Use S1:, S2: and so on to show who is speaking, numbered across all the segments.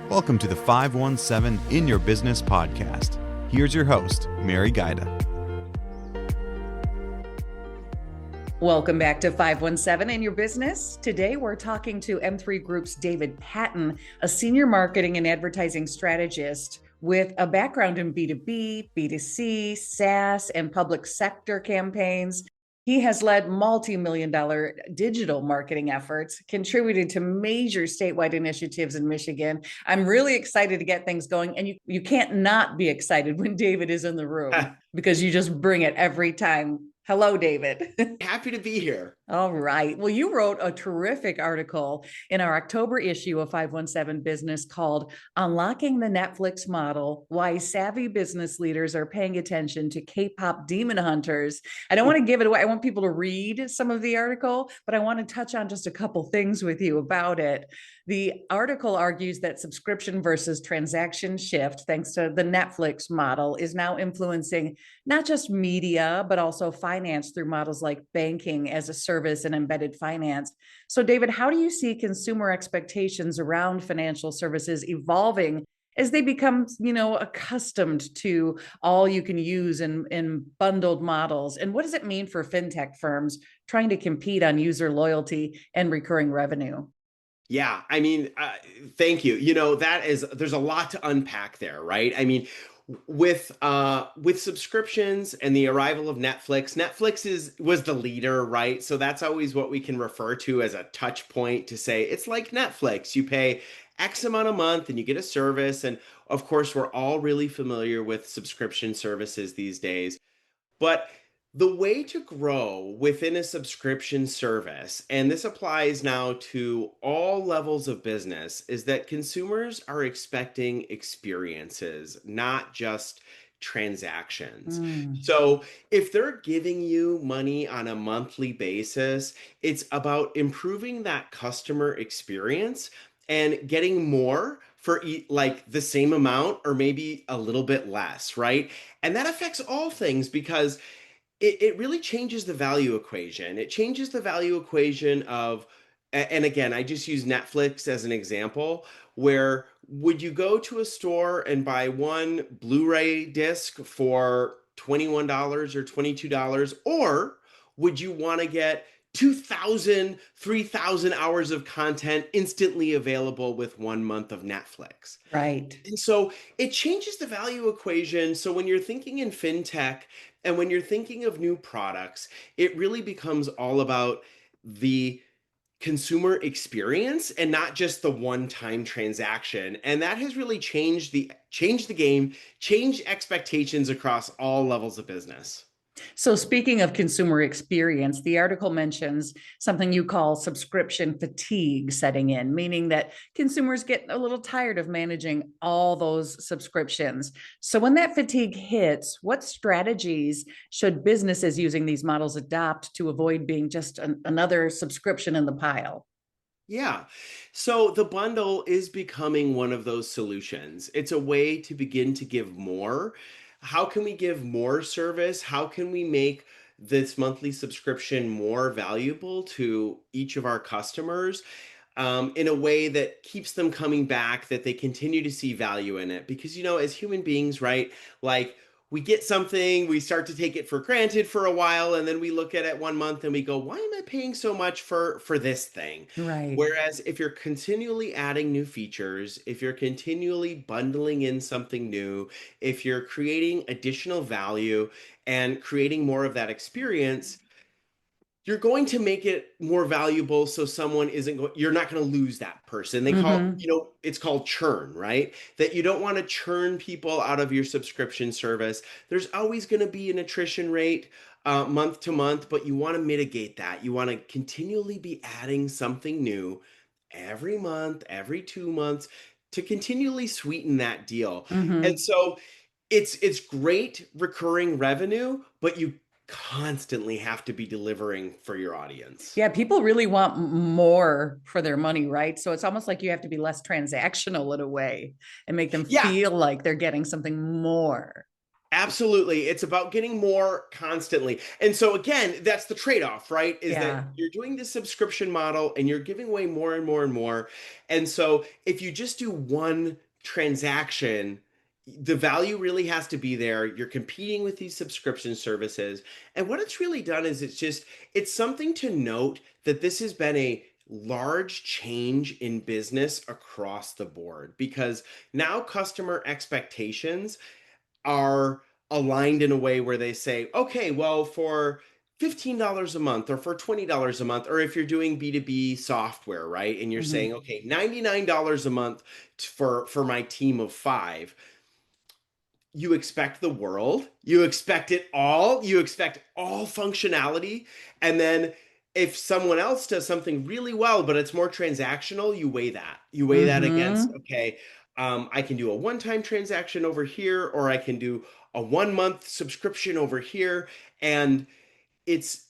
S1: Welcome to the 517 In Your Business podcast. Here's your host, Mary Gaida.
S2: Welcome back to 517 in Your Business. Today we're talking to M3 Group's David Patton, a senior marketing and advertising strategist with a background in B2B, B2C, SaaS, and public sector campaigns. He has led multi-million-dollar digital marketing efforts, contributed to major statewide initiatives in Michigan. I'm really excited to get things going, and you can't not be excited when David is in the room because you just bring it every time. Hello, David.
S3: Happy to be here.
S2: All right. Well, you wrote a terrific article in our October issue of 517 Business called Unlocking the Netflix Model, Why Savvy Business Leaders Are Paying Attention to K-Pop Demon Hunters. I don't want to give it away. I want people to read some of the article, but I want to touch on just a couple things with you about it. The article argues that subscription versus transaction shift, thanks to the Netflix model, is now influencing not just media, but also finance through models like banking as a service and embedded finance. So, David, how do you see consumer expectations around financial services evolving as they become, accustomed to all you can use in bundled models? And what does it mean for fintech firms trying to compete on user loyalty and recurring revenue?
S3: Yeah, thank you. There's a lot to unpack there, right? With subscriptions and the arrival of Netflix was the leader, right? So that's always what we can refer to as a touch point to say it's like Netflix. You pay X amount a month and you get a service. And of course, we're all really familiar with subscription services these days. But the way to grow within a subscription service, and this applies now to all levels of business, is that consumers are expecting experiences, not just transactions. So if they're giving you money on a monthly basis, it's about improving that customer experience and getting more for like the same amount or maybe a little bit less, right? And that affects all things because it really changes the value equation. It changes the value equation of, and again, I just use Netflix as an example, where would you go to a store and buy one Blu-ray disc for $21 or $22, or would you want to get 2,000, 3,000 hours of content instantly available with 1 month of Netflix?
S2: Right.
S3: And so it changes the value equation. So when you're thinking in fintech and when you're thinking of new products, it really becomes all about the consumer experience and not just the one-time transaction. And that has really changed the game, changed expectations across all levels of business.
S2: So speaking of consumer experience, the article mentions something you call subscription fatigue setting in, meaning that consumers get a little tired of managing all those subscriptions. So when that fatigue hits, what strategies should businesses using these models adopt to avoid being just another subscription in the pile?
S3: Yeah. So the bundle is becoming one of those solutions. It's a way to begin to give more. How can we give more service? How can we make this monthly subscription more valuable to each of our customers in a way that keeps them coming back, that they continue to see value in it? Because, as human beings, right, like we get something, we start to take it for granted for a while, and then we look at it 1 month and we go, why am I paying so much for this thing?
S2: Right.
S3: Whereas if you're continually adding new features, if you're continually bundling in something new, if you're creating additional value and creating more of that experience, you're going to make it more valuable so someone you're not going to lose that person. They call, it's called churn, right? That you don't want to churn people out of your subscription service. There's always going to be an attrition rate month to month, but you want to mitigate that. You want to continually be adding something new every month, every 2 months to continually sweeten that deal. And so it's great recurring revenue, but you constantly have to be delivering for your audience.
S2: Yeah, people really want more for their money, right? So it's almost like you have to be less transactional in a way and make them feel like they're getting something more.
S3: Absolutely. It's about getting more constantly. And so again, that's the trade-off, right? Is that
S2: Yeah.
S3: you're doing this subscription model and you're giving away more and more and more. And so if you just do one transaction, the value really has to be there. You're competing with these subscription services. And what it's really done is it's something to note that this has been a large change in business across the board because now customer expectations are aligned in a way where they say, okay, well, for $15 a month or for $20 a month, or if you're doing B2B software, right? And you're
S2: Mhm.
S3: saying, okay, $99 a month for my team of five, you expect the world, you expect it all, you expect all functionality. And then if someone else does something really well, but it's more transactional, you weigh that against,
S2: Mhm.
S3: okay, I can do a one-time transaction over here, or I can do a 1 month subscription over here. And it's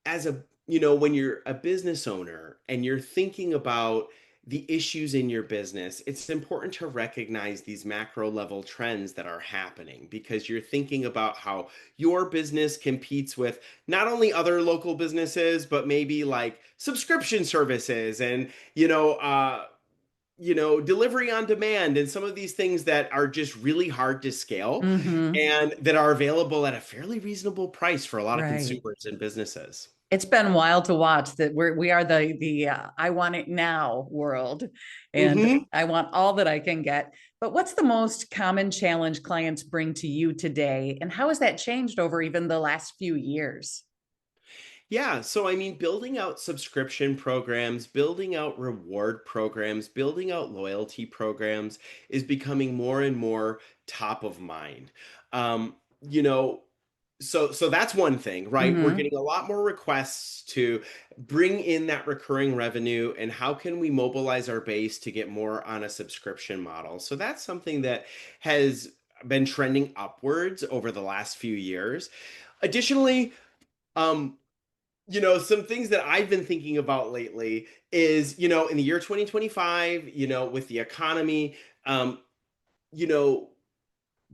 S3: as a when you're a business owner and you're thinking about the issues in your business, it's important to recognize these macro level trends that are happening because you're thinking about how your business competes with not only other local businesses but maybe like subscription services and delivery on demand and some of these things that are just really hard to scale
S2: Mhm.
S3: and that are available at a fairly reasonable price for a lot of
S2: Right.
S3: consumers and businesses.
S2: It's been wild to watch that we are the I want it now world, and
S3: Hmm.
S2: I want all that I can get. But what's the most common challenge clients bring to you today, and how has that changed over even the last few years?
S3: Yeah, so I mean, building out subscription programs, building out reward programs, building out loyalty programs is becoming more and more top of mind. Um, you know, so that's one thing, right? We're
S2: Hmm.
S3: getting a lot more requests to bring in that recurring revenue and how can we mobilize our base to get more on a subscription model. So that's something that has been trending upwards over the last few years. Additionally, um, some things that I've been thinking about lately is, in the year 2025, with the economy, um, you know,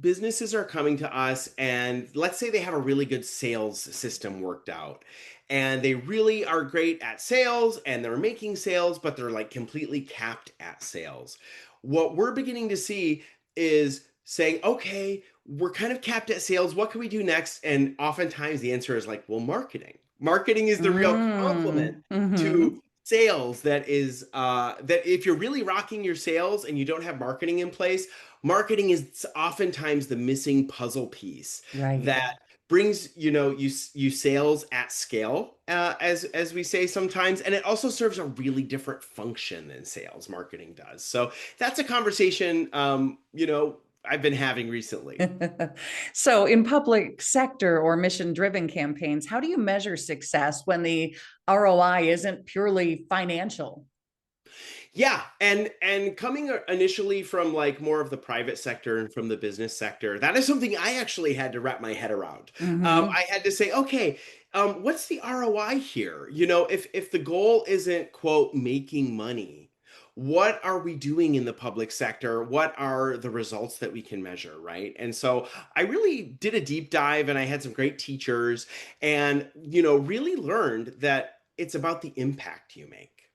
S3: businesses are coming to us and let's say they have a really good sales system worked out and they really are great at sales and they're making sales but they're like completely capped at sales. What we're beginning to see is saying, okay, we're kind of capped at sales, what can we do next? And oftentimes the answer is like, well, marketing is the real complement
S2: Mm-hmm.
S3: to sales. That if you're really rocking your sales and you don't have marketing in place, marketing is oftentimes the missing puzzle piece
S2: Right.
S3: that brings you sales at scale, as we say sometimes, and it also serves a really different function than sales marketing does. So that's a conversation I've been having recently.
S2: So, in public sector or mission driven campaigns, how do you measure success when the ROI isn't purely financial?
S3: Yeah, and coming initially from like more of the private sector and from the business sector, that is something I actually had to wrap my head around.
S2: Hmm.
S3: I had to say, okay, what's the ROI here? If the goal isn't quote making money, what are we doing in the public sector? What are the results that we can measure, right? And so I really did a deep dive, and I had some great teachers, and really learned that it's about the impact you make,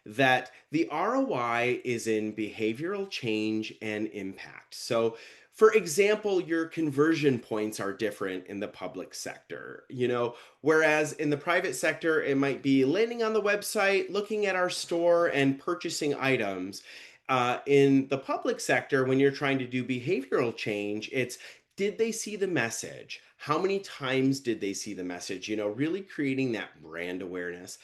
S3: that the ROI is in behavioral change and impact. So, for example, your conversion points are different in the public sector, whereas in the private sector, it might be landing on the website, looking at our store, and purchasing items. In the public sector, when you're trying to do behavioral change, it's did they see the message? How many times did they see the message? Really creating that brand awareness.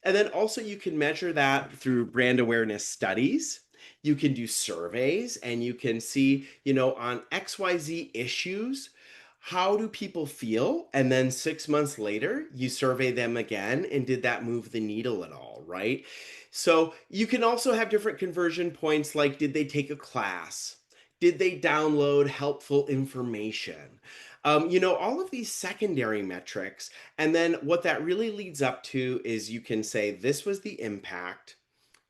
S3: And then also you can measure that through brand awareness studies. You can do surveys and you can see, on XYZ issues, how do people feel? And then 6 months later, you survey them again. And did that move the needle at all? Right. So you can also have different conversion points like did they take a class? Did they download helpful information? All of these secondary metrics, and then what that really leads up to is you can say, this was the impact.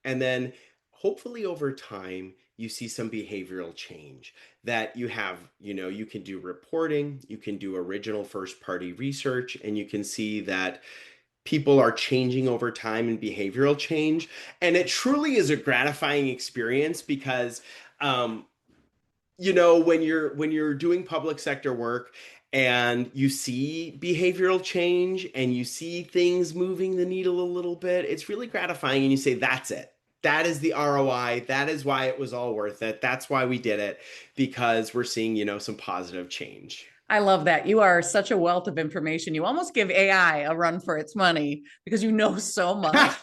S3: And then hopefully over time, you see some behavioral change that you have, you can do reporting, you can do original first party research, and you can see that people are changing over time and behavioral change. And it truly is a gratifying experience because, um, when you're doing public sector work and you see behavioral change and you see things moving the needle a little bit, it's really gratifying. And you say, that's it. That is the ROI. That is why it was all worth it. That's why we did it, because we're seeing, some positive change.
S2: I love that. You are such a wealth of information. You almost give AI a run for its money because you know so much.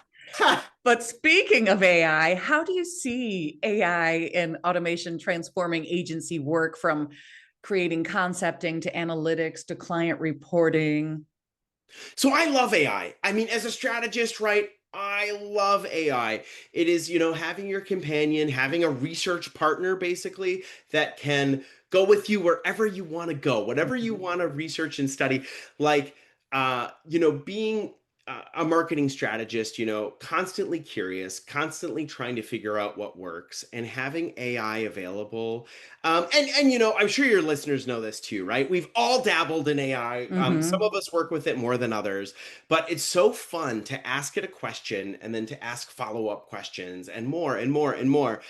S2: But speaking of AI, how do you see AI and automation transforming agency work from creating concepting to analytics to client reporting?
S3: So I love AI. I mean, as a strategist, right? I love AI. It is, having your companion, having a research partner basically that can go with you wherever you want to go, whatever you want to research and study. Like, being a marketing strategist, constantly curious, constantly trying to figure out what works, and having AI available. And I'm sure your listeners know this too, right? We've all dabbled in AI. Some of us work with it more than others, but it's so fun to ask it a question and then to ask follow-up questions and more and more and more.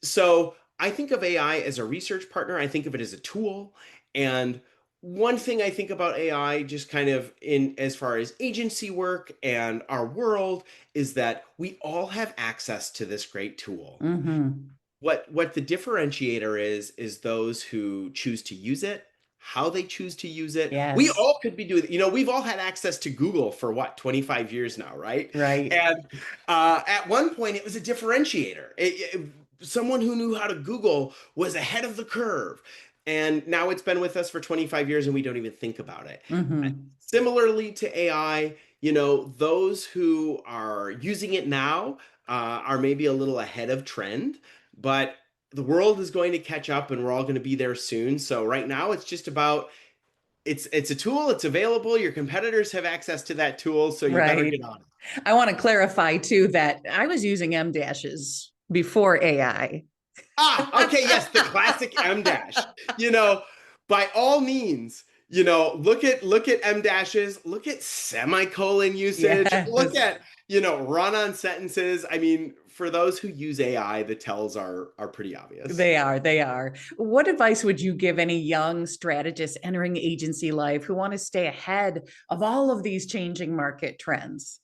S3: So I think of AI as a research partner. I think of it as a tool. And one thing I think about AI, just kind of in as far as agency work and our world, is that we all have access to this great tool.
S2: Mm-hmm.
S3: What the differentiator is those who choose to use it, how they choose to use it. We
S2: Yes,
S3: all could be doing, we've all had access to Google for what, 25 years now, right?
S2: right.
S3: And at one point it was a differentiator. Someone who knew how to Google was ahead of the curve. And now it's been with us for 25 years and we don't even think about it.
S2: Mm-hmm.
S3: Similarly to AI, those who are using it now are maybe a little ahead of trend, but the world is going to catch up and we're all going to be there soon. So right now it's just about, it's a tool, it's available. Your competitors have access to that tool, so you better
S2: Right.
S3: get on it.
S2: I want to clarify too that I was using M dashes before AI.
S3: Okay, yes, the classic M dash. You know, by all means, look at M dashes, look at semicolon usage, look
S2: Yes,
S3: at, run on sentences. I mean, for those who use AI, the tells are pretty obvious.
S2: they are. They are. What advice would you give any young strategists entering agency life who want to stay ahead of all of these changing market trends?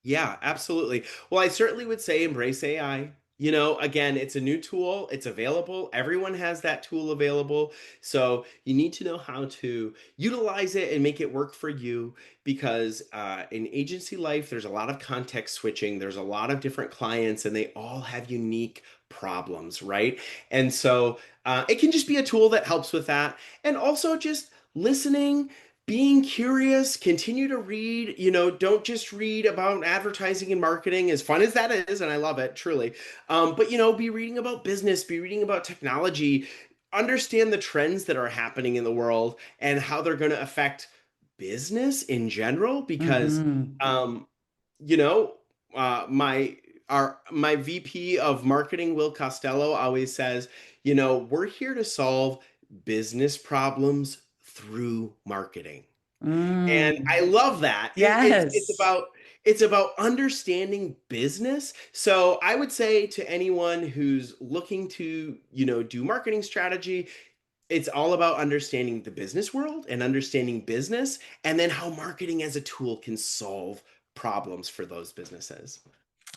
S3: Yeah, absolutely. Well, I certainly would say embrace AI. Again, it's a new tool, it's available. Everyone has that tool available. So you need to know how to utilize it and make it work for you because in agency life, there's a lot of context switching, there's a lot of different clients, and they all have unique problems, right? And so it can just be a tool that helps with that. And also just listening, being curious, continue to read, don't just read about advertising and marketing, as fun as that is, and I love it, truly. But, be reading about business, be reading about technology, understand the trends that are happening in the world and how they're going to affect business in general, because,
S2: Mm-hmm.
S3: um, you know, my VP of marketing, Will Costello, always says, we're here to solve business problems through marketing. And I
S2: Mm.
S3: love that. It's
S2: Yes.
S3: about understanding business. So I would say to anyone who's looking to, do marketing strategy, it's all about understanding the business world and understanding business, and then how marketing as a tool can solve problems for those businesses.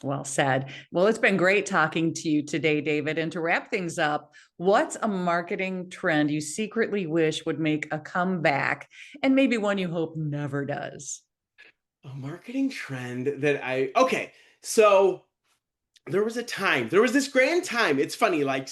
S2: Well said. Well, it's been great talking to you today, David. And to wrap things up, what's a marketing trend you secretly wish would make a comeback and maybe one you hope never does?
S3: A marketing trend that okay. So there was this grand time. It's funny, like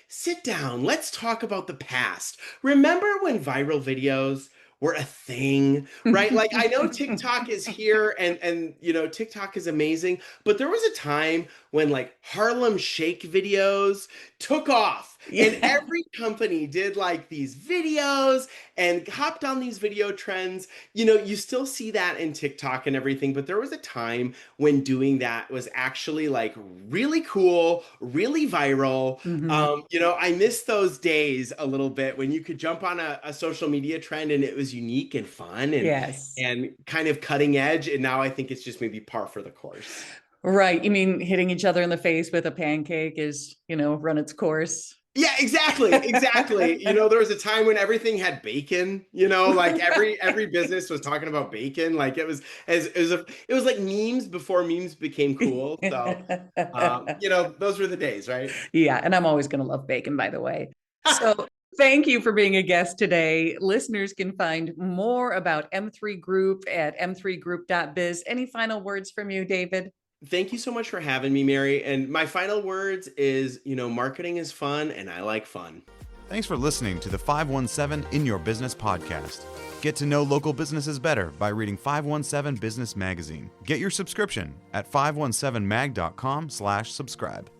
S3: sit down, let's talk about the past. Remember when viral videos were a thing, right? Like I know TikTok is here and TikTok is amazing, but there was a time when like Harlem Shake videos took off. And
S2: Yeah.
S3: every company did like these videos and hopped on these video trends. You still see that in TikTok and everything, but there was a time when doing that was actually like really cool, really viral.
S2: Mhm.
S3: I miss those days a little bit when you could jump on a social media trend and it was unique and fun
S2: Yes.
S3: and kind of cutting edge. And now I think it's just maybe par for the course.
S2: Right. You mean hitting each other in the face with a pancake is, run its course?
S3: Yeah, exactly, exactly. There was a time when everything had bacon, like every business was talking about bacon. Like it was like memes before memes became cool. So those were the days, right?
S2: Yeah, and I'm always going to love bacon, by the way. So thank you for being a guest today. Listeners can find more about M3 Group at m3group.biz. Any final words from you, David?
S3: Thank you so much for having me, Mary. And my final words is, marketing is fun and I like fun.
S1: Thanks for listening to the 517 In Your Business podcast. Get to know local businesses better by reading 517 Business Magazine. Get your subscription at 517mag.com/subscribe.